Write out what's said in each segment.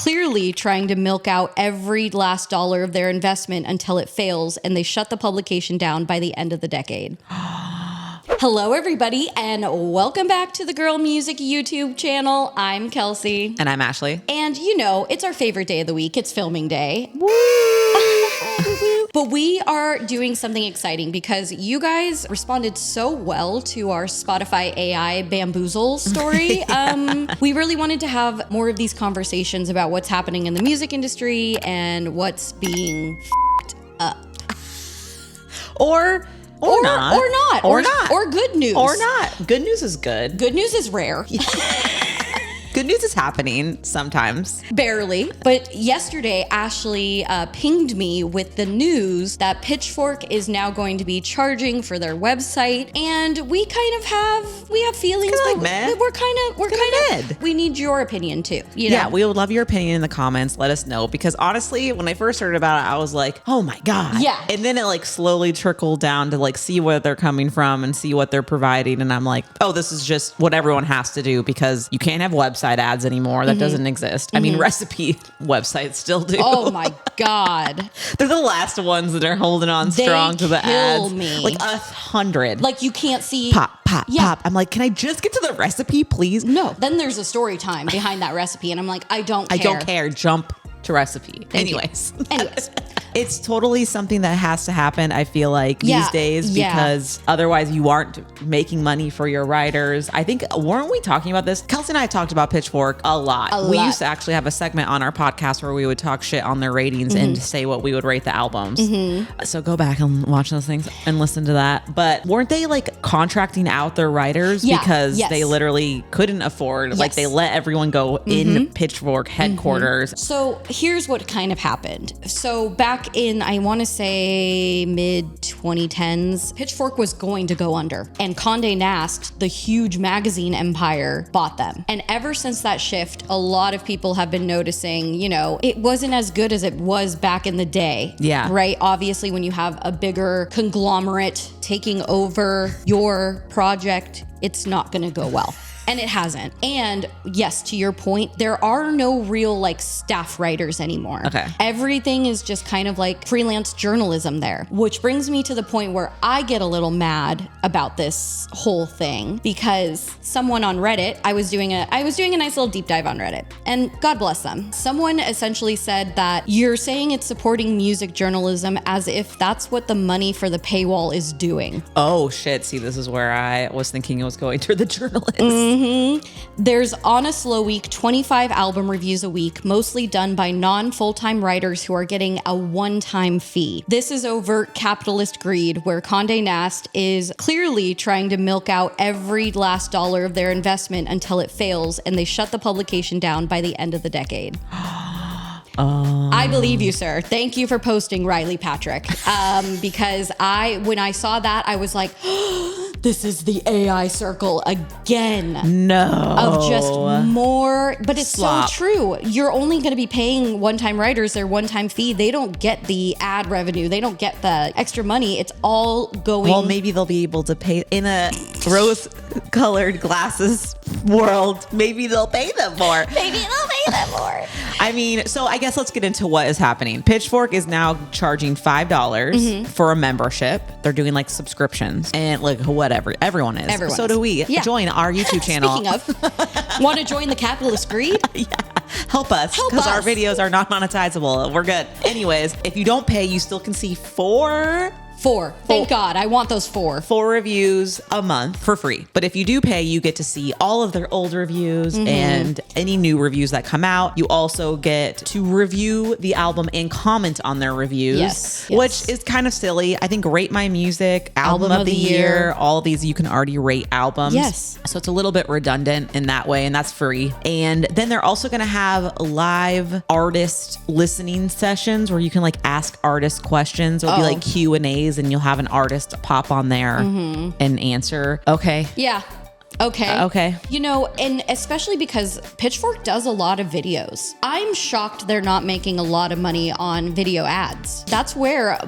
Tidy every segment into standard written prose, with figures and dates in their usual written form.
clearly trying to milk out every last dollar of their investment until it fails, and they shut the publication down by the end of the decade. Hello, everybody, and welcome back to the Girl Music YouTube channel. I'm Kelsey. And I'm Ashley. And you know, it's our favorite day of the week. It's filming day. Woo! But we are doing something exciting because you guys responded so well to our Spotify AI bamboozle story. We really wanted to have more of these conversations about what's happening in the music industry and what's being f***ed up. Or not. Or good news. Or not. Good news is good. Good news is rare. Good news is happening sometimes. Barely. But yesterday, Ashley pinged me with the news that Pitchfork is now going to be charging for their website. And we have feelings. Like, man, we're kind of, we need your opinion too. You know? Yeah, we would love your opinion in the comments. Let us know. Because honestly, when I first heard about it, I was like, oh my God. Yeah. And then it like slowly trickled down to like see where they're coming from and see what they're providing. And I'm like, oh, this is just what everyone has to do because you can't have website ads anymore. That doesn't exist. I mean, recipe websites still do. Oh my God. They're the last ones that are holding on strong to the ads. Me. Like 100. Like you can't see. Pop. I'm like, can I just get to the recipe, please? No. Then there's a story time behind that recipe. And I'm like, I don't care. Jump to recipe. Anyways. It's totally something that has to happen, I feel like, these days, because otherwise you aren't making money for your writers. I think, weren't we talking about this? Kelsey and I talked about Pitchfork a lot. We used to actually have a segment on our podcast where we would talk shit on their ratings and say what we would rate the albums. So go back and watch those things and listen to that. But weren't they like contracting out their writers because they literally couldn't afford, like they let everyone go in Pitchfork headquarters. So here's what kind of happened. So back in, I want to say mid 2010s, Pitchfork was going to go under, and Condé Nast, the huge magazine empire, bought them. And ever since that shift, a lot of people have been noticing, you know, it wasn't as good as it was back in the day. Yeah. Right? Obviously, when you have a bigger conglomerate taking over your project, it's not going to go well. And it hasn't. And yes, to your point, there are no real like staff writers anymore. Okay. Everything is just kind of like freelance journalism there, which brings me to the point where I get a little mad about this whole thing because someone on Reddit, I was doing a nice little deep dive on Reddit, and God bless them. Someone essentially said that you're saying it's supporting music journalism as if that's what the money for the paywall is doing. Oh shit. See, this is where I was thinking it was going to the journalists. There's on a slow week, 25 album reviews a week, mostly done by non-full-time writers who are getting a one-time fee. This is overt capitalist greed where Condé Nast is clearly trying to milk out every last dollar of their investment until it fails, and they shut the publication down by the end of the decade. I believe you, sir. Thank you for posting, Riley Patrick. Because when I saw that, I was like, this is the AI circle again. No. Of just more. But it's Slop. so true. You're only going to be paying one-time writers their one-time fee. They don't get the ad revenue. They don't get the extra money. It's all going. Well, maybe they'll be able to pay in a rose-colored glasses world. Maybe they'll pay them more. I mean, so I guess let's get into what is happening. Pitchfork is now charging $5 for a membership. They're doing like subscriptions and like whatever. Everyone is. So do we. Yeah. Join our YouTube channel. Speaking of, want to join the capitalist greed? Yeah. Help us because our videos are not monetizable. We're good. Anyways, if you don't pay, you still can see four. Thank God. I want those four reviews a month for free. But if you do pay, you get to see all of their old reviews and any new reviews that come out. You also get to review the album and comment on their reviews, yes. Which is kind of silly. I think Rate My Music, Album of the Year, all of these you can already rate albums. Yes. So it's a little bit redundant in that way, and that's free. And then they're also going to have live artist listening sessions where you can like ask artists questions. It'll be like Q&As, and you'll have an artist pop on there and answer. Okay. Yeah. Okay. You know, and especially because Pitchfork does a lot of videos. I'm shocked they're not making a lot of money on video ads. That's where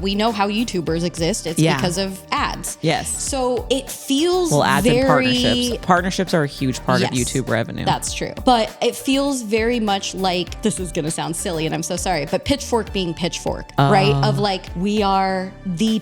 we know how YouTubers exist. It's because of ads. Yes. So it feels ads very... and partnerships. Partnerships are a huge part of YouTube revenue. That's true. But it feels very much like, this is going to sound silly and I'm so sorry, but Pitchfork being Pitchfork, right? Of like, we are the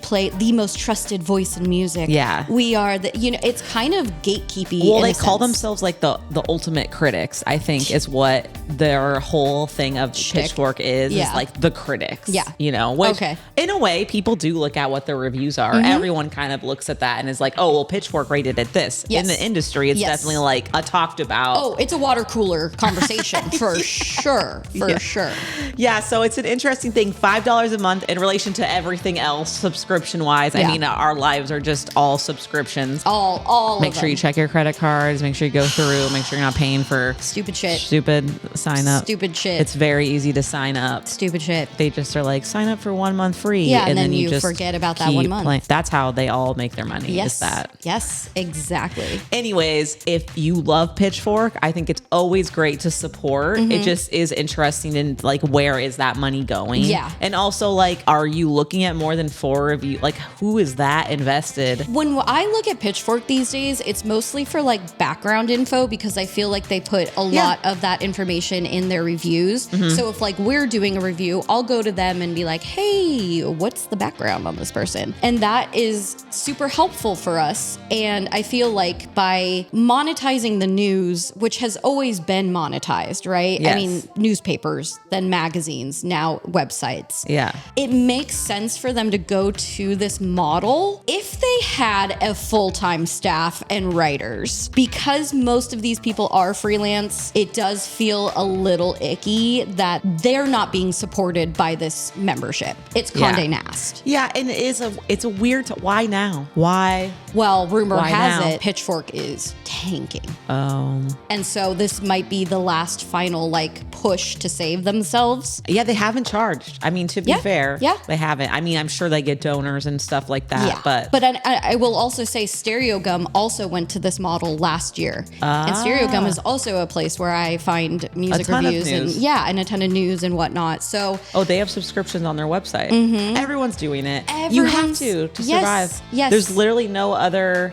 most trusted voice in music. Yeah. We are it's kind of gatekeepy. Well, they call themselves like the ultimate critics, I think, is what their whole thing of Pitchfork is like the critics. Yeah. You know, which in a way, people do look at what their reviews are. Everyone kind of looks at that and is like, oh, well, Pitchfork rated it this. In the industry, it's definitely like a talked about. Oh, it's a water cooler conversation for sure. For sure. Yeah. So it's an interesting thing. $5 a month in relation to everything else subscription wise. I mean, our lives are just all subscriptions. All Make sure you check your credit cards. Make sure you go through. Make sure you're not paying for stupid shit. Stupid sign up. Stupid shit. It's very easy to sign up. Stupid shit. They just are like, sign up for 1 month free. Yeah, and then you just forget about that 1 month. That's how they all make their money. Yes. Is that. Yes, exactly. Anyways, if you love Pitchfork, I think it's always great to support. It just is interesting in like, where is that money going? Yeah. And also like, are you looking at more than 4 reviews? Like, who is that invested? When I look at Pitchfork these days, it's mostly for like background info because I feel like they put a lot of that information in their reviews. So if like we're doing a review, I'll go to them and be like, hey, what's the background on this person? And that is super helpful for us. And I feel like by monetizing the news, which has always been monetized, right? Yes. I mean, newspapers, then magazines, now websites. Yeah. It makes sense for them to go to this model if they had a full-time staff and writers. Because most of these people are freelance, it does feel a little icky that they're not being supported by this membership. It's Condé Nast. Yeah, and it's a weird why now? Why? Well, rumor Why has now? it Pitchfork is tanking. Oh. And so this might be the last final like push to save themselves. Yeah, they haven't charged. I mean, to be fair, they haven't. I mean, I'm sure they get donors and stuff like that. But I will also say Stereo Gum also went to this model last year. And Stereo Gum is also a place where I find music reviews and a ton of news and whatnot. So they have subscriptions on their website. Everyone's doing it. You have to survive. Yes. There's literally no other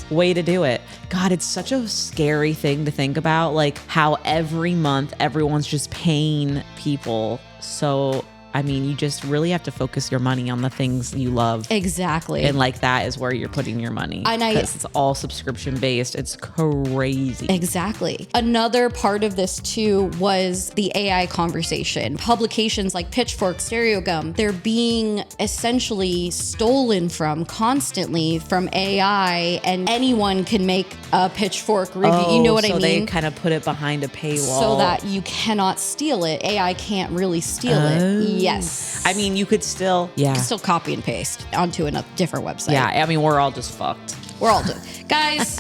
way to do it. God, it's such a scary thing to think about, like how every month everyone's just paying people. So I mean, you just really have to focus your money on the things you love. Exactly. And like that is where you're putting your money. Because it's all subscription based. It's crazy. Exactly. Another part of this too was the AI conversation. Publications like Pitchfork, Stereo Gum, they're being essentially stolen from constantly from AI, and anyone can make a Pitchfork review. You know what I mean? So they kind of put it behind a paywall. So that you cannot steal it. AI can't really steal it. Yes. I mean, you could still, You can still copy and paste onto a different website. Yeah, I mean, we're all just fucked. We're all done. Guys,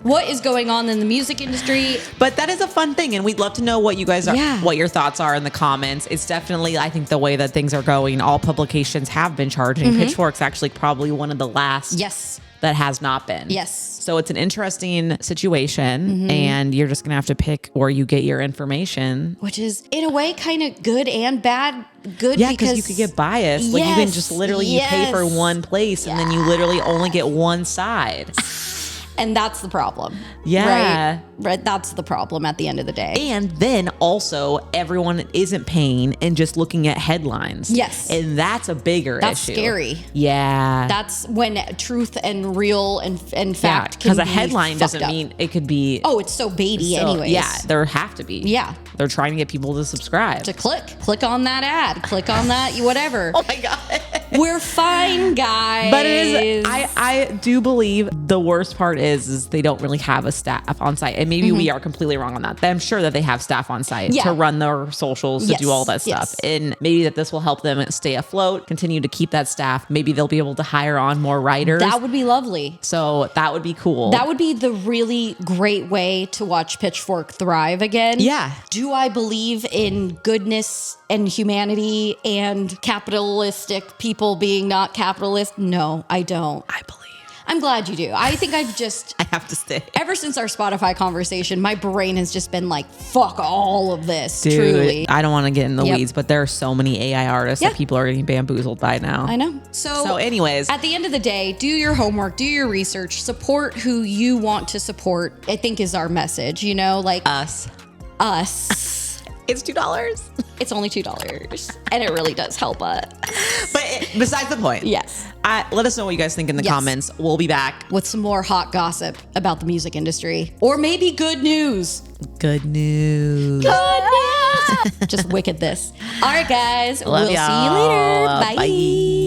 what is going on in the music industry? But that is a fun thing, and we'd love to know what you guys are, what your thoughts are in the comments. It's definitely, I think, the way that things are going. All publications have been charging. Pitchfork's actually probably one of the last that has not been. Yes. So it's an interesting situation, and you're just going to have to pick where you get your information. Which is, in a way, kind of good and bad. Good because you could get biased. Like you can just literally, you pay for one place, and then you literally only get one side. And that's the problem. Yeah. Right. That's the problem at the end of the day. And then also everyone isn't paying and just looking at headlines. Yes. And that's a bigger issue. That's scary. Yeah. That's when truth and real and fact can be because a headline doesn't mean it could be. Oh, it's so baity anyways. Yeah, there have to be. Yeah. They're trying to get people to subscribe. To click on that ad, click on that, whatever. Oh my God. We're fine, guys. But it is, I do believe the worst part is they don't really have a staff on site. And maybe we are completely wrong on that. I'm sure that they have staff on site to run their socials, to do all that stuff. And maybe that this will help them stay afloat, continue to keep that staff. Maybe they'll be able to hire on more writers. That would be lovely. So that would be cool. That would be the really great way to watch Pitchfork thrive again. Yeah. Do I believe in goodness and humanity and capitalistic people being not capitalist? No, I don't. I'm glad you do. I think I have to stay. Ever since our Spotify conversation, my brain has just been like, fuck all of this, Dude, truly. I don't want to get in the weeds, but there are so many AI artists that people are getting bamboozled by now. I know. So anyways. At the end of the day, do your homework, do your research, support who you want to support, I think is our message, you know? Like Us. It's $2. It's only $2. And it really does help us. But besides the point. Yes. Let us know what you guys think in the comments. We'll be back with some more hot gossip about the music industry. Or maybe good news. Good news. Just wicked this. All right, guys. Love we'll y'all. see you later. Bye. Bye.